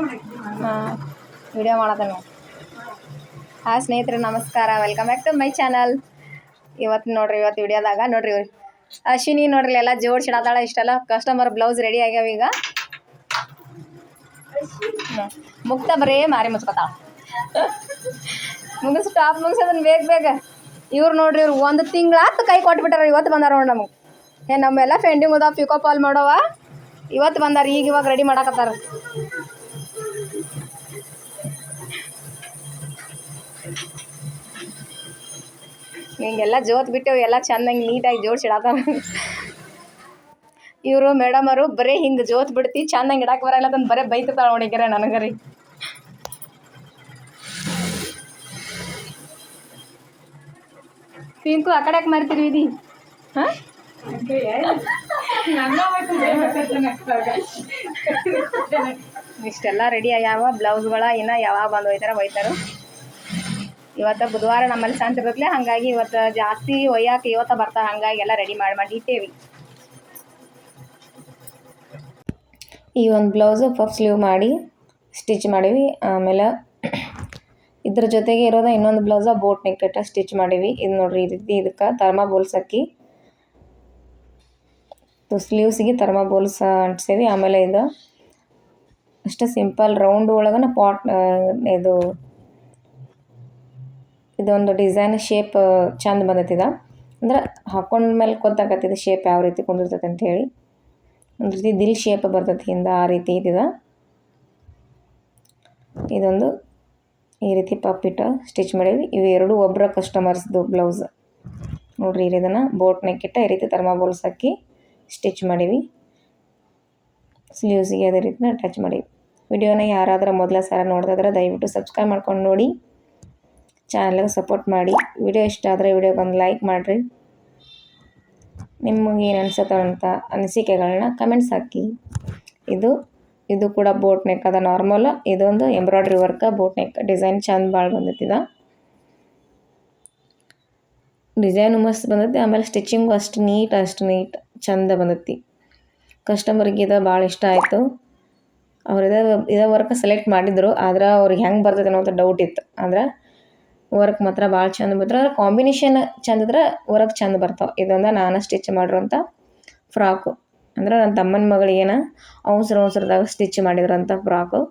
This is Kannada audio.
ಹಾಂ ವಿಡಿಯೋ ಮಾಡತ್ತೇನೆ. ಹಾಂ ಸ್ನೇಹಿತರೆ ನಮಸ್ಕಾರ, welcome back to my channel. ಇವತ್ತು ನೋಡ್ರಿ, ಇವತ್ತು ವಿಡಿಯೋದಾಗ ನೋಡ್ರಿ ಅಶ್ವಿನಿ ನೋಡ್ರಿ ಎಲ್ಲ ಜೋಡಿಸಿಡತಾಳ. ಇಷ್ಟೆಲ್ಲ ಕಸ್ಟಮರ್ ಬ್ಲೌಸ್ ರೆಡಿ ಆಗ್ಯಾವ. ಈಗ ಮುಕ್ತ ಬರೇ ಮಾರಿ ಮುಚ್ಕೋತಾಳ. ಟಾಪ್ ಮುಗಿಸೋದನ್ನ ಬೇಗ ಇವ್ರು ನೋಡ್ರಿ, ಇವ್ರು 1 ತಿಂಗಳಾತು ಕೈ ಕೊಟ್ಬಿಟ್ಟಾರ. ಇವತ್ತು ಬಂದಾರ ನೋಡಿ ನಮಗೆ. ನಮ್ಮೆಲ್ಲ ಪೆಂಡಿಂಗ್ ಅದಾವ ಪಿಕೋ ಪಾಲ್ ಮಾಡೋವ. ಇವತ್ತು ಬಂದಾರ, ಇವಾಗ ರೆಡಿ ಮಾಡಕತ್ತಾರ. ಹಿಂಗೆಲ್ಲ ಜೋತ್ ಬಿಟ್ಟು ಎಲ್ಲ ಚೆಂದಂಗೆ ನೀಟಾಗಿ ಜೋಡಿಸಿಡತ್ತಾರ. ಇವರು ಮೇಡಮ್ ಅವರು ಬರೀ ಹಿಂಗೆ ಜೋತ್ ಬಿಡ್ತಿ ಚೆಂದಂಗೆ ಇಡಕ್ಕೆ ಬರಲ್ಲ ಅಂತಂದು ಬರೀ ಬೈತಿರ್ತಾಳೆ ನೋಡಿಕ್ಯಾರ ನನಗೆ ರೀ. ಪಿಂಕು ಆ ಕಡೆ ಯಾಕೆ ಮಾರ್ತೀರಿ ಇದಿ? ಹಾಂ ಇಷ್ಟೆಲ್ಲ ರೆಡಿ ಆಗ್ಯಾವ ಬ್ಲೌಸ್ಗಳ. ಇನ್ನು ಯಾವಾಗ ಬಂದು ಒಯ್ತಾರೋ. ಇವತ್ತು ಬುಧವಾರ ನಮ್ಮಲ್ಲಿ ಸಂತೆ ಇರ್ತೈತೆ, ಹಾಗಾಗಿ ಇವತ್ತು ಜಾಸ್ತಿ ಒಯ್ಯಾಕೆ ಇವತ್ತು ಬರ್ತಾರೆ. ಹಾಗಾಗಿ ಎಲ್ಲ ರೆಡಿ ಮಾಡಿ ಇಟ್ಟೇವಿ. ಈ ಒಂದು ಬ್ಲೌಸು ಪಫ್ ಸ್ಲೀವ್ ಮಾಡಿ ಸ್ಟಿಚ್ ಮಾಡೀವಿ. ಆಮೇಲೆ ಇದ್ರ ಜೊತೆಗೆ ಇರೋದ ಇನ್ನೊಂದು ಬ್ಲೌಸ ಬೋಟ್ ನೆಕ್ ಕಟ್ಟ ಸ್ಟಿಚ್ ಮಾಡೀವಿ. ಇದು ನೋಡ್ರಿ, ಇದಕ್ಕೆ ಥರ್ಮಾಬೋಲ್ಸ್ ಹಾಕಿ ಸ್ಲೀವ್ಸಿಗೆ ಥರ್ಮಾಬೋಲ್ಸ್ ಅಂಟಿಸೀವಿ. ಆಮೇಲೆ ಇದು ಅಷ್ಟೇ ಸಿಂಪಲ್ ರೌಂಡ್ ಒಳಗನ ಪಾಟ್ ಇದೊಂದು ಡಿಸೈನ್ ಶೇಪ್ ಚಂದ ಬಂದೈತಿದ. ಅಂದ್ರೆ ಹಾಕೊಂಡ್ಮೇಲೆ ಗೊತ್ತಾಗತ್ತಿದೆ ಶೇಪ್ ಯಾವ ರೀತಿ ಕುಂದಿರ್ತೈತೆ ಅಂಥೇಳಿ. ಒಂದು ರೀತಿ ದಿಲ್ ಶೇಪ್ ಬರ್ತೈತಿ ಹಿಂದೆ, ಆ ರೀತಿ ಇದಿದ. ಇದೊಂದು ಈ ರೀತಿ ಪಪ್ಪಿಟ್ಟು ಸ್ಟಿಚ್ ಮಾಡೀವಿ. ಇವು ಎರಡು ಒಬ್ಬರ ಕಸ್ಟಮರ್ಸ್ದು ಬ್ಲೌಸ್ ನೋಡ್ರಿ. ಇದನ್ನು ಬೋಟ್ ನೆಕ್ ಇಟ್ಟ ಈ ರೀತಿ ಥರ್ಮಾಬೋಲ್ಸ್ ಹಾಕಿ ಸ್ಟಿಚ್ ಮಾಡೀವಿ. ಸ್ಲೀವ್ಸಿಗೆ ಅದೇ ರೀತಿನ ಅಟ್ಯಾಚ್ ಮಾಡೀವಿ. ವಿಡಿಯೋನ ಯಾರಾದರೂ ಮೊದಲ ಸಲ ನೋಡ್ತಿದ್ರೆ ದಯವಿಟ್ಟು ಸಬ್ಸ್ಕ್ರೈಬ್ ಮಾಡ್ಕೊಂಡು ನೋಡಿ, ಚಾನಲ್ಗೆ ಸಪೋರ್ಟ್ ಮಾಡಿ. ವಿಡಿಯೋ ಇಷ್ಟ ಆದರೆ ವಿಡಿಯೋಗೊಂದು ಲೈಕ್ ಮಾಡಿರಿ. ನಿಮಗೆ ಏನು ಅನಿಸುತ್ತೆ ಅಂತ ಅನಿಸಿಕೆಗಳನ್ನ ಕಮೆಂಟ್ಸ್ ಹಾಕಿ. ಇದು ಕೂಡ ಬೋಟ್ ನೆಕ್ ಅದ ನಾರ್ಮಲ್. ಇದೊಂದು embroidery work boat neck design ಚಂದ ಭಾಳ ಬಂದೈತಿದ. ಡಿಸೈನು ಮಸ್ತ್ ಬಂದೈತಿ. ಆಮೇಲೆ ಸ್ಟಿಚಿಂಗು ಅಷ್ಟು ನೀಟ್ ಚಂದ ಬಂದೈತಿ. ಕಸ್ಟಮರಿಗೆ ಇದು ಭಾಳ ಇಷ್ಟ ಆಯಿತು. ಅವ್ರು ಇದೇ ವರ್ಕ್ ಸೆಲೆಕ್ಟ್ ಮಾಡಿದ್ರು. ಆದ್ರೆ ಅವ್ರಿಗೆ ಹೆಂಗೆ ಬರ್ತೈತೆ ಅನ್ನೋ ಡೌಟ್ ಇತ್ತು. ಅಂದ್ರೆ ವರ್ಕ್ ಮಾತ್ರ ಭಾಳ ಚಂದ ಬರ್ತಾರೆ. ಕಾಂಬಿನೇಷನ್ ಚಂದ ಇದ್ರೆ ವರ್ಕ್ ಚಂದ ಬರ್ತಾವೆ. ಇದೊಂದು ನಾನು ಸ್ಟಿಚ್ ಮಾಡಿರೋಂಥ ಫ್ರಾಕು. ಅಂದ್ರೆ ನನ್ನ ತಮ್ಮನ ಮಗಳಿಗೇನ ಅವಸರದಾಗ ಸ್ಟಿಚ್ ಮಾಡಿದ್ರಂಥ ಫ್ರಾಕು.